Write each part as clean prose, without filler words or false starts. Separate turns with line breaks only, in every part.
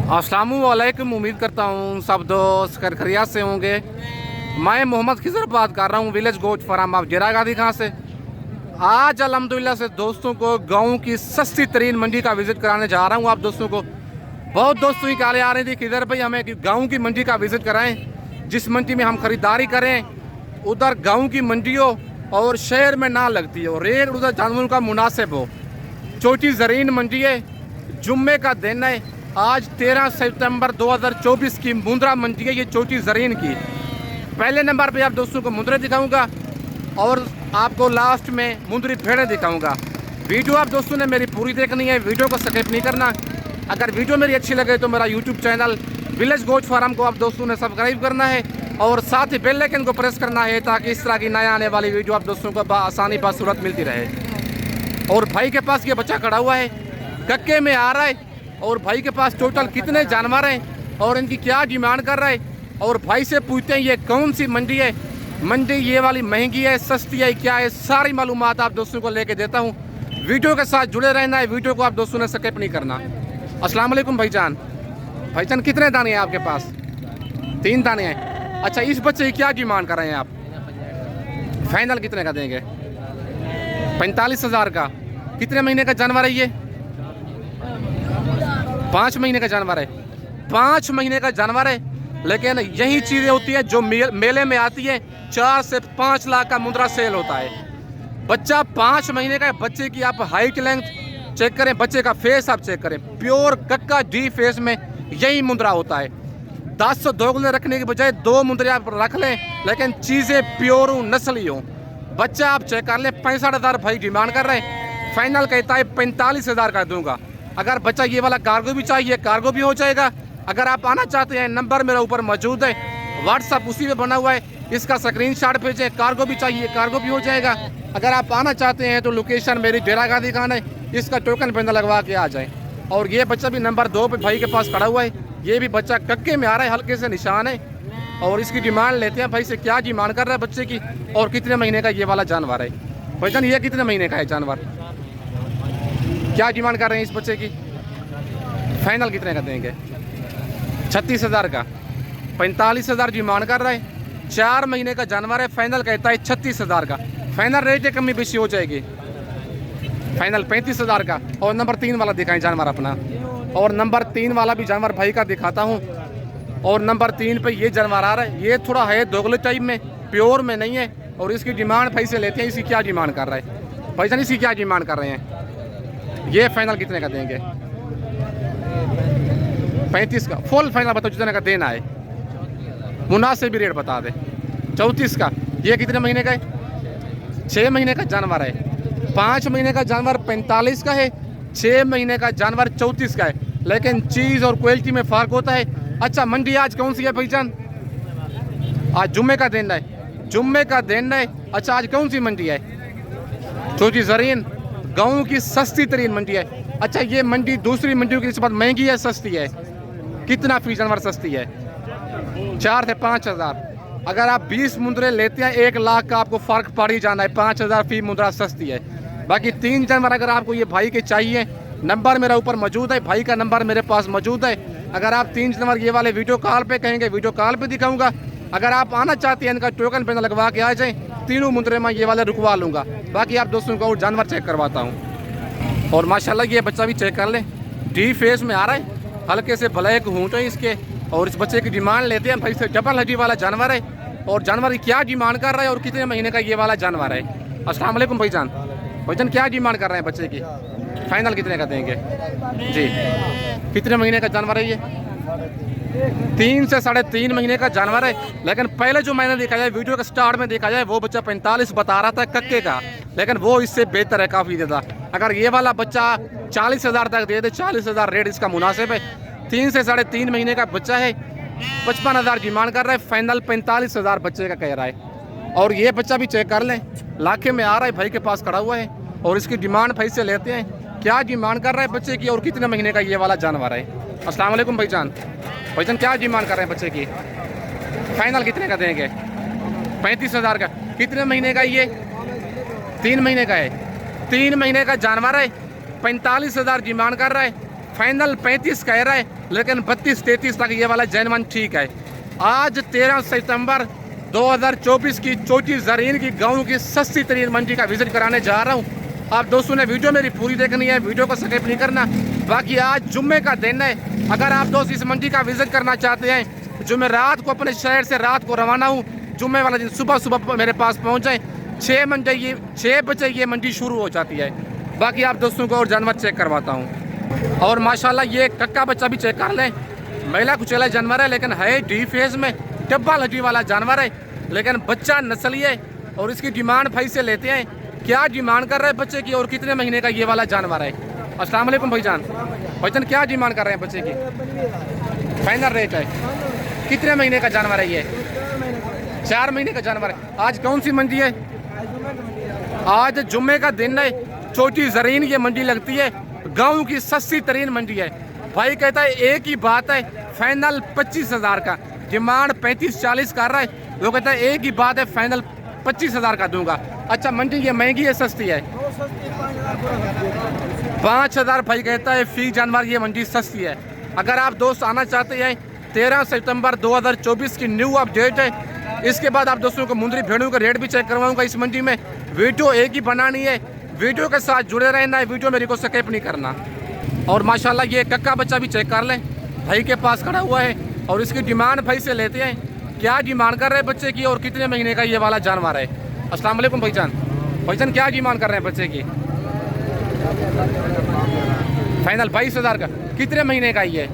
अस्सलामुअलैकुम। उम्मीद करता हूँ सब दोस्त खैरियत से होंगे। मैं मोहम्मद खिजर बात कर रहा हूँ विलेज गोट फार्म ऑफ जिरागादी खां से। आज अल्हम्दुलिल्लाह से दोस्तों को गाँव की सस्ती तरीन मंडी का विज़िट कराने जा रहा हूँ। आप दोस्तों को बहुत दोस्तों की कॉलें आ रही थी, खिजर भाई हमें गाँव की मंडी का विज़िट कराएँ, जिस मंडी में हम ख़रीदारी करें उधर गाँव की मंडी हो और शहर में ना लगती हो, रेट उधर जानवरों का मुनासिब हो। छोटी ज़रीन मंडी है, जुम्मे का दिन है। आज 13 सितंबर 2024 की मुंद्रा मंडी है ये छोटी ज़रीन की। पहले नंबर पे आप दोस्तों को मुंद्रे दिखाऊंगा और आपको लास्ट में मुंद्री भेड़ें दिखाऊंगा। वीडियो आप दोस्तों ने मेरी पूरी देखनी है, वीडियो को स्किप नहीं करना। अगर वीडियो मेरी अच्छी लगे तो मेरा YouTube channel village goat farm को आप दोस्तों ने सब्सक्राइब करना है और साथ ही बेल आइकन को प्रेस करना है ताकि इस तरह की नया आने वाली वीडियो आप दोस्तों को आसानी बासूरत मिलती रहे। और भाई के पास ये बच्चा खड़ा हुआ है, कक्के में आ रहा है और भाई के पास टोटल कितने जानवर हैं और इनकी क्या डिमांड कर रहा है और भाई से पूछते हैं ये कौन सी मंडी है, मंडी ये वाली महंगी है सस्ती है क्या है, सारी मालूमात आप दोस्तों को लेके देता हूँ। वीडियो के साथ जुड़े रहना है, वीडियो को आप दोस्तों ने स्किप नहीं करना। अस्सलाम वालेकुम भाईजान। भाईजान कितने दाने हैं आपके पास? 3 दाने हैं। अच्छा, इस बच्चे की क्या डिमांड कर रहे हैं आप? फाइनल कितने का देंगे? 45,000 का। कितने महीने का जानवर है ये? 5 महीने का जानवर है। 5 महीने का जानवर है, लेकिन यही चीज़ें होती है जो मेले में आती है। 4 से 5 लाख का मुंद्रा सेल होता है। बच्चा 5 महीने का है। बच्चे की आप हाइट लेंथ चेक करें, बच्चे का फेस आप चेक करें, प्योर कक्का डी फेस में यही मुंद्रा होता है। 10 से दोगुने रखने के बजाय 2 मुंद्रे आप रख लें, लेकिन चीज़ें प्योर हो, नस्ली हो। बच्चा आप चेक कर लें। 65,000 भाई डिमांड कर रहे हैं, फाइनल कहता है 45,000 का दूंगा। अगर बच्चा ये वाला कार्गो भी चाहिए, कार्गो भी हो जाएगा। अगर आप आना चाहते हैं, नंबर मेरा ऊपर मौजूद है, व्हाट्सअप उसी में बना हुआ है, इसका स्क्रीनशॉट भेजें। कार्गो भी चाहिए, कार्गो भी हो जाएगा। अगर आप आना चाहते हैं तो लोकेशन मेरी जिरागादी खान है, इसका टोकन पेंदा लगवा के आ जाएं। और ये बच्चा भी नंबर 2 पे भाई के पास खड़ा हुआ है। ये भी बच्चा कक्के में आ रहा है, हल्के से निशान है। और इसकी डिमांड लेते हैं भाई से, क्या डिमांड कर रहा है बच्चे की और कितने महीने का ये वाला जानवर है। भाईजान ये कितने महीने का है जानवर? क्या डिमांड कर रहे हैं इस बच्चे की? फाइनल कितने का देंगे? 36,000 का। 45,000 डिमांड कर रहा है। 4 महीने का जानवर है, फाइनल कहता है 36,000 का। फाइनल रेट है, कमी बेशी हो जाएगी। फाइनल 35,000 का। और नंबर 3 वाला दिखाएं जानवर अपना। और नंबर 3 वाला भी जानवर भाई का दिखाता हूँ। और नंबर 3 पे ये जानवर आ रहा है, ये थोड़ा है दोगले टाइप में, प्योर में नहीं है। और इसकी डिमांड भाई से लेते हैं। इसकी क्या डिमांड कर रहा है भाईजान? इसकी क्या डिमांड कर रहे हैं? ये फाइनल कितने का देंगे? 35 का। फुल फाइनल बताओ जितने का देना है, मुनासिब भी रेट बता दे। 34 का। ये कितने महीने का है? 6 महीने का जानवर है। 5 महीने का जानवर 45 का है, 6 महीने का जानवर 34 का है। लेकिन चीज़ और क्वालिटी में फ़र्क होता है। अच्छा, मंडी आज कौन सी है भाईजान? आज जुम्मे का दिन है, जुम्मे का दिन है। अच्छा, आज कौन सी मंडी है? छोटी ज़रीन, गाँव की सस्ती तरीन मंडी है। अच्छा, ये मंडी दूसरी मंडियों की निस्बत महंगी है सस्ती है? कितना फी जानवर सस्ती है? 4 से 5,000। अगर आप 20 मुंद्रे लेते हैं 1 लाख का आपको फ़र्क पड़ ही जाना है। 5,000 फी मुंद्रा सस्ती है। बाकी 3 जानवर अगर आपको ये भाई के चाहिए, नंबर मेरा ऊपर मौजूद है, भाई का नंबर मेरे पास मौजूद है। अगर आप 3 जानवर ये वाले वीडियो कॉल पे कहेंगे, वीडियो कॉल पे दिखाऊंगा। अगर आप आना चाहते हैं, इनका टोकन पे लगवा के आ जाएँ, 3 मुंद्रे में ये वाले रुकवा लूँगा। बाकी आप दोस्तों को और जानवर चेक करवाता हूँ। और माशाल्लाह ये बच्चा भी चेक कर लें, डी फेस में आ रहा है, हल्के से ब्लैक होंठ है इसके। और इस बच्चे की डिमांड लेते हैं भाई से। डबल हड्डी वाला जानवर है। और जानवर की क्या डिमांड कर रहा है और कितने महीने का ये वाला जानवर है? अस्सलाम वालेकुम भाईजान। भाईजान क्या डिमांड कर रहे हैं बच्चे की? फाइनल कितने का देंगे जी? कितने महीने का जानवर है ये? 3 से 3.5 महीने का जानवर है। लेकिन पहले जो मैंने देखा जाए, वीडियो के स्टार्ट में देखा जाए, वो बच्चा 45 बता रहा था कक्के का, लेकिन वो इससे बेहतर है काफ़ी ज़्यादा। अगर ये वाला बच्चा 40,000 तक दे दे, 40,000 रेट इसका मुनासिब है। 3 से 3.5 महीने का बच्चा है। 55,000 डिमांड कर रहा है, फाइनल 45,000 बच्चे का कह रहा है। और ये बच्चा भी चेक कर लें, लाखे में आ रहा है, भाई के पास खड़ा हुआ है। और इसकी डिमांड भाई से लेते हैं, क्या डिमांड कर रहा है बच्चे की और कितने महीने का ये वाला जानवर है। अस्सलाम वालेकुम भाईजान। भाईजान क्या डिमांड कर रहे हैं बच्चे की? फाइनल कितने का देंगे? 35,000 का। कितने महीने का ये? 3 महीने का है। 3 महीने का जानवर है। 45,000 डिमांड कर रहा है, फाइनल 35 कह रहा है, लेकिन 32-33 तक ये वाला जैनवन ठीक है। आज 13 सितंबर 2024 की चोटी ज़रीन की गाँव की सस्ती तरीन मंडी का विजिट कराने जा रहा हूँ। आप दोस्तों ने वीडियो मेरी पूरी देखनी है, वीडियो को स्किप नहीं करना। बाकी आज जुम्मे का दिन है, अगर आप दोस्त इस मंडी का विजिट करना चाहते हैं, जुम्मे रात को अपने शहर से रात को रवाना हूँ, जुम्मे वाला दिन सुबह सुबह मेरे पास पहुँच जाए। 6 बजे ये मंडी शुरू हो जाती है। बाकी आप दोस्तों को और जानवर चेक करवाता हूँ। और माशाल्लाह ये कक्का बच्चा भी चेक कर लें, महिला कुचेला जानवर है, लेकिन है डी फेज में, डब्बा लटी वाला जानवर है, लेकिन बच्चा नस्ली है। और इसकी डिमांड भाई से लेते हैं, क्या डिमांड कर रहे हैं बच्चे की और कितने महीने का ये वाला जानवर है। अस्सलाम वालेकुम भाईजान, भाईजान क्या डिमांड कर रहे हैं बच्चे की? फाइनल रेट है, कितने महीने का जानवर है ये? 4 महीने का जानवर है। आज कौन सी मंडी है? आज जुम्मे का दिन है, चोटी ज़रीन ये मंडी लगती है, गांव की सस्ती तरीन मंडी है। भाई कहता है एक ही बात है, फाइनल 25,000 का, डिमांड 35-40 कर रहा है। वो कहता है एक ही बात है, फाइनल 25,000 का दूंगा। अच्छा मंडी ये महंगी है सस्ती है? 5,000 भाई कहता है फी जानवर, ये मंडी सस्ती है। अगर आप दोस्त आना चाहते हैं, 13 सितंबर 2024 की न्यू अपडेट है। इसके बाद आप दोस्तों को मुंदरी भेड़ों का रेट भी चेक करवाऊंगा इस मंडी में। वीडियो एक ही बनानी है, वीडियो के साथ जुड़े रहना है, वीडियो मेरे को स्किप नहीं करना। और माशाल्लाह ये कक्का बच्चा भी चेक कर लें, भाई के पास खड़ा हुआ है। और इसकी डिमांड भाई से लेते हैं, क्या डिमांड कर रहे हैं बच्चे की और कितने महीने का ये वाला जानवर है। अस्सलाम वालेकुम भाईजान, भाईजान क्या डिमांड कर रहे हैं बच्चे की? फाइनल 22,000 का, कितने महीने का ये?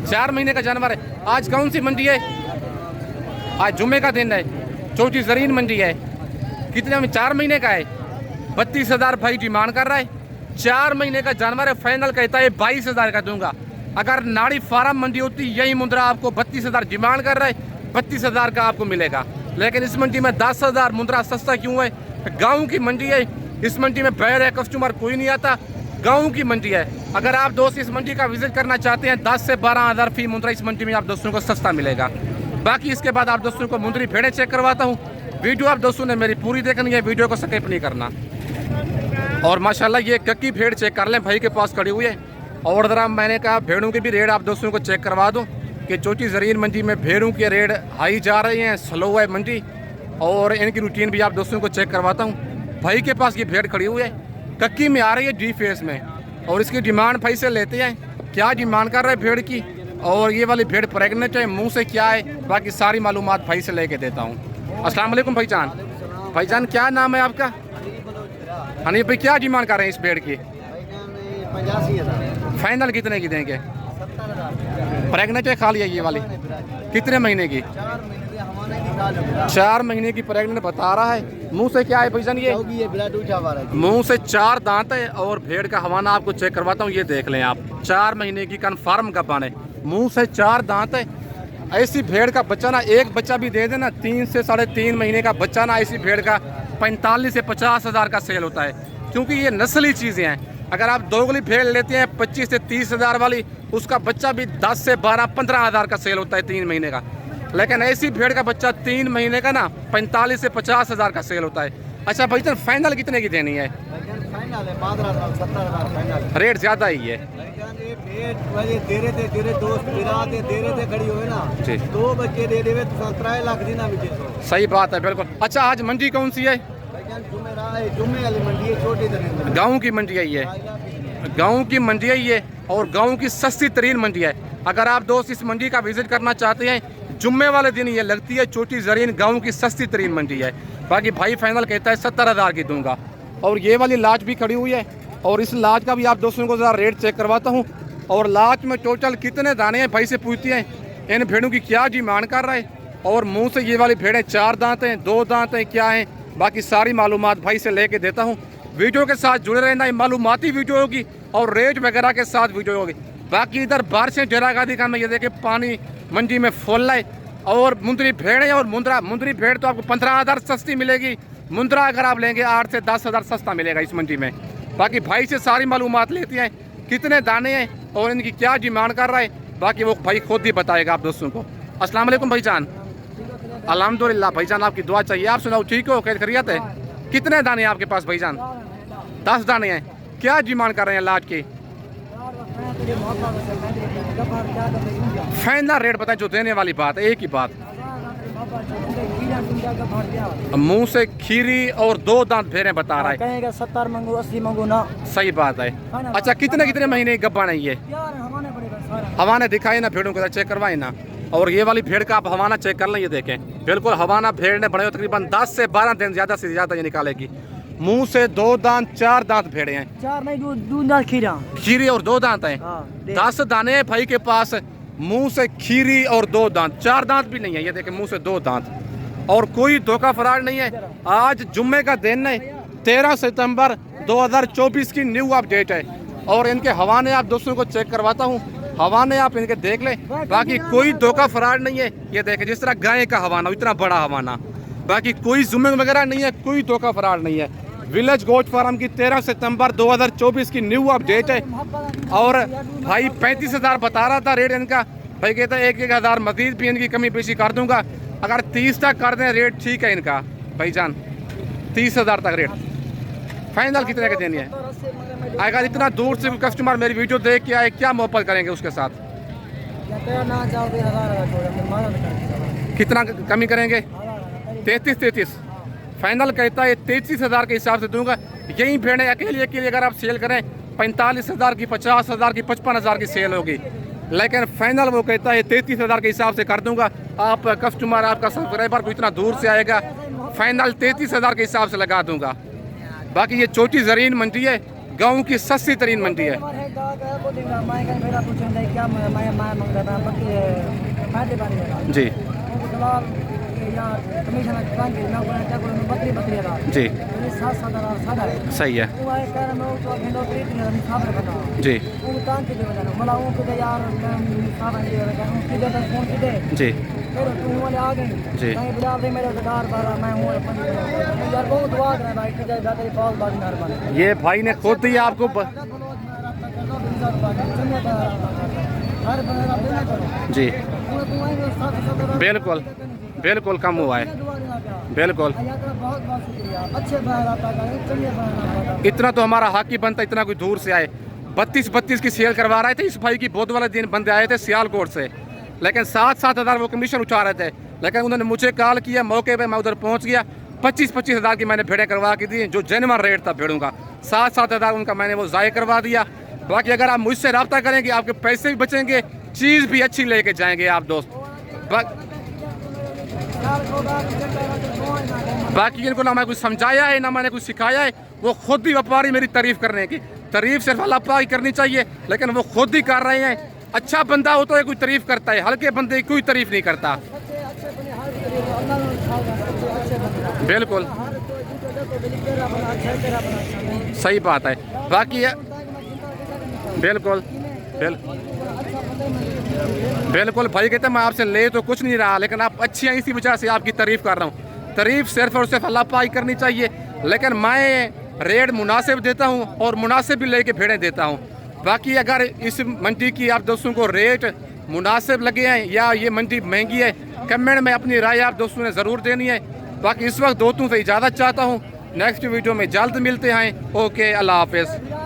4 महीने का जानवर है। आज कौन सी मंडी है? आज जुम्मे का दिन है, चोटी ज़रीन मंडी है। कितने में? 4 महीने का है। 32,000 भाई डिमांड कर रहा है। 4 महीने का जानवर है, फाइनल कहता है 22,000 का दूंगा। अगर नाड़ी फार्म मंडी होती यही मुंद्रा आपको 32,000 डिमांड कर रहा है, 32,000 का आपको मिलेगा। लेकिन इस मंडी में 10,000 मुंद्रा सस्ता क्यों है? गाँव की मंडी है, इस मंडी में बैर है, कस्टमर कोई नहीं आता, गाँव की मंडी है। अगर आप दोस्त इस मंडी का विजिट करना चाहते हैं, 10 से 12,000 फी मुंद्रा इस मंडी में आप दोस्तों को सस्ता मिलेगा। बाकी इसके बाद आप दोस्तों को मुंदरी भेड़े चेक करवाता हूँ। वीडियो आप दोस्तों ने मेरी पूरी देखनी है, वीडियो को स्किप नहीं करना। और माशाल्लाह ये कक्की भेड़ चेक कर लें, भाई के पास खड़ी हुई है। और ज़रा मैंने कहा भेड़ों के भी रेट आप दोस्तों को चेक करवा दूँ कि चोटी ज़रीन मंडी में भेड़ों के रेट हाई जा रहे हैं, स्लो है मंडी। और इनकी रूटीन भी आप दोस्तों को चेक करवाता हूँ। भाई के पास ये भेड़ खड़ी हुई है, कक्की में आ रही है, डी फेस में। और इसकी डिमांड भाई से लेते हैं, क्या डिमांड कर रहे हैं भेड़ की और ये वाली भेड़ प्रेग्नेंट है, मुंह से क्या है, बाकी सारी मालूमात भाई से लेके देता हूँ। अस्सलाम वालेकुम भाईजान, भाईजान क्या नाम है आपका? हनीफ भाई क्या डिमांड कर रहे हैं इस भेड़ की?
85,000।
फाइनल कितने की देंगे? 70,000। प्रेग्नेंट है, खाली है ये वाली? कितने महीने की? 4 महीने की प्रेग्नेंट बता रहा है। मुंह से क्या है भाईजान ये? मुंह से 4 दांत है। और भेड़ का हवाना आपको चेक करवाता हूँ, ये देख लें आप, 4 महीने की कन्फर्म गब्बान है, मुंह से 4 दांत है। ऐसी भेड़ का बच्चा ना, एक बच्चा भी दे देना, 3 से 3.5 महीने का बच्चा ना, ऐसी भेड़ का 45 से 50,000 का सेल होता है, क्योंकि ये नस्ली चीज़ें हैं। अगर आप दोगली भेड़ लेते हैं 25 से 30,000 वाली, उसका बच्चा भी 10 से 12-15,000 का सेल होता है 3 महीने का। लेकिन ऐसी भेड़ का बच्चा 3 महीने का ना 45 से 50,000 का सेल होता है। अच्छा भाई फाइनल कितने की देनी है? रेट ज़्यादा ही है।
दो बच्चे दे देवे तो 3 लाख देना भी।
सही बात है, बिल्कुल। अच्छा आज मंडी कौन सी है?
जुम्मे वाली मंडी है, छोटी तरीन
गाँव की मंडी है ये, गाँव की मंडी है ये, और गाँव की सस्ती तरीन मंडी है। अगर आप दोस्त इस मंडी का विजिट करना चाहते हैं, जुम्मे वाले दिन ये लगती है, चोटी ज़रीन गाँव की सस्ती तरीन मंडी है। बाकी भाई फाइनल कहता है 70,000 की दूंगा। और ये वाली लाज भी खड़ी हुई है, और इस लाज का भी आप दोस्तों को ज़रा रेट चेक करवाता हूँ। और लाज में टोटल कितने दाने हैं भाई से पूछती हैं, इन भेड़ों की क्या डिमांड कर रहा है। और मुंह से ये वाली भेड़ें 4 दांत हैं, 2 दांत हैं, क्या हैं, बाकी सारी मालूमात भाई से लेके देता हूँ। वीडियो के साथ जुड़े रहना, मालूमाती वीडियो होगी और रेट वगैरह के साथ वीडियो होगी। बाकी इधर बारिशें डेरागादी का मैं ये देखे पानी मंडी में फुल है। और मुंदरी भेड़ है, और मुंदरी भेड़ तो आपको 15,000 सस्ती मिलेगी। मुंद्रा अगर आप लेंगे 8 से 10,000 सस्ता मिलेगा इस मंडी में। बाकी भाई से सारी मालूमात लेती हैं, कितने दाने हैं और इनकी क्या डिमांड कर रहा है, बाकी वो भाई खुद ही बताएगा आप दोस्तों को। अस्सलाम वालेकुम भाईजान। अल्हम्दुलिल्लाह भाईजान, आपकी दुआ चाहिए। आप सुनाओ, ठीक हो? खैरियत है? कितने दाने हैं आपके पास भाईजान? 10 दाने हैं। क्या डिमांड कर रहे हैं लाट की? फाइनल रेट बताएं जो देने वाली बात है, एक ही बात। मुंह से खीरी और 2 दांत फेरे बता रहा है।
कहेगा 70 मंगू 80 मंगू ना।
सही बात है। अच्छा कितने कितने महीने गब्बा नहीं है? हवाना दिखाई ना भेड़ों को, चेक करवाए ना। और ये वाली भेड़ का आप हवाना चेक कर लें, ये देखें बिल्कुल हवाना भेड़ ने बड़े तकरीबन 10 से 12 दिन ज्यादा से ज्यादा ये निकालेगी। मुंह से 2 दांत 4 दांत भेड़े हैं।
4 नहीं, 2 दांत खीरा।
खीरी और 2 दांत हैं। 10 दाने हैं भाई के पास। मुंह से खीरी और 2 दांत, 4 दांत भी नहीं है। ये देखें मुंह से 2 दांत। और कोई धोखा फराड नहीं है। आज जुम्मे का दिन है, 13 सितंबर 2024 की न्यू अपडेट है। और इनके हवाने आप दोस्तों को चेक करवाता हूँ, हवाने आप इनके देख लें। बाकी कोई धोखा फराड नहीं है। ये देखें जिस तरह गाय का हवाना, इतना बड़ा हवाना, बाकी कोई जुम्मे वगैरह नहीं है, कोई धोखा फराड नहीं है। विलेज गोट फार्म की 13 सितंबर 2024 की न्यू अपडेट है। और भाई 35,000 बता रहा था रेट इनका। भाई कहता है 1-1 हज़ार मजीद भी इनकी कमी पेशी कर दूंगा। अगर 30 तक कर दें रेट ठीक है इनका भाईजान, 30,000 तक रेट फाइनल कितने की देनी है? अगर इतना दूर से कस्टमर मेरी वीडियो देख के आए, क्या मोहब्बत करेंगे उसके साथ? कितना कमी करेंगे? 33 फाइनल कहता है 33,000 के हिसाब से दूंगा। यही भेड़ें अकेले के लिए अगर आप सेल करें 45,000 की, 50,000 की, 55,000 की सेल होगी। लेकिन फाइनल वो कहता है 33,000 के हिसाब से कर दूंगा। आप कस्टमर, आपका सब्सक्राइबर को इतना दूर से आएगा, फाइनल 33,000 के हिसाब से लगा दूंगा। बाकी ये छोटी जरीन मंडी है, गाँव की सस्ती तरीन मंडी है। जी जी सही है जी जी जी। ये भाई ने खुद दिया आपको जी, बिल्कुल बिल्कुल कम हुआ है, बिल्कुल। इतना तो हमारा हक ही बनता, इतना कोई दूर से आए। 32 की सेल करवा रहे थे इस भाई की। बहुत वाले दिन बंदे आए थे सियालकोट से, लेकिन 7 हज़ार वो कमीशन उठा रहे थे। लेकिन उन्होंने मुझे कॉल किया, मौके पे मैं उधर पहुंच गया। 25 हज़ार की मैंने भेड़ें करवा के दी, जो जेन्युइन रेट था भेड़ों का। 7 हज़ार उनका मैंने वो ज़ाय करवा दिया। बाकी अगर आप मुझसे रब्ता करेंगे, आपके पैसे भी बचेंगे, चीज़ भी अच्छी लेके जाएंगे आप दोस्त। बाकी इनको ना मैं कुछ समझाया है, ना मैंने कुछ सिखाया है। वो खुद ही व्यापारी मेरी तारीफ करने की। तारीफ सिर्फ अल्लाह पाक ही करनी चाहिए, लेकिन वो खुद ही कर रहे हैं। अच्छा बंदा हो तो कोई तारीफ करता है, हल्के बंदे की कोई तारीफ नहीं करता। बिल्कुल सही बात है। बाकी बिल्कुल बिल्कुल भाई कहते मैं आपसे ले तो कुछ नहीं रहा, लेकिन आप अच्छी हैं, इसी वजह से आपकी तारीफ कर रहा हूँ। तारीफ सिर्फ और सिर्फ अल्लाह पाक करनी चाहिए, लेकिन मैं रेट मुनासिब देता हूँ और मुनासिब भी लेके भेड़ें देता हूँ। बाकी अगर इस मंडी की आप दोस्तों को रेट मुनासिब लगे हैं या ये मंडी महंगी है, कमेंट में अपनी राय आप दोस्तों ने ज़रूर देनी है। बाकी इस वक्त दोस्तों से इजाज़त चाहता हूँ, नेक्स्ट वीडियो में जल्द मिलते हैं। ओके, अल्लाह हाफिज़।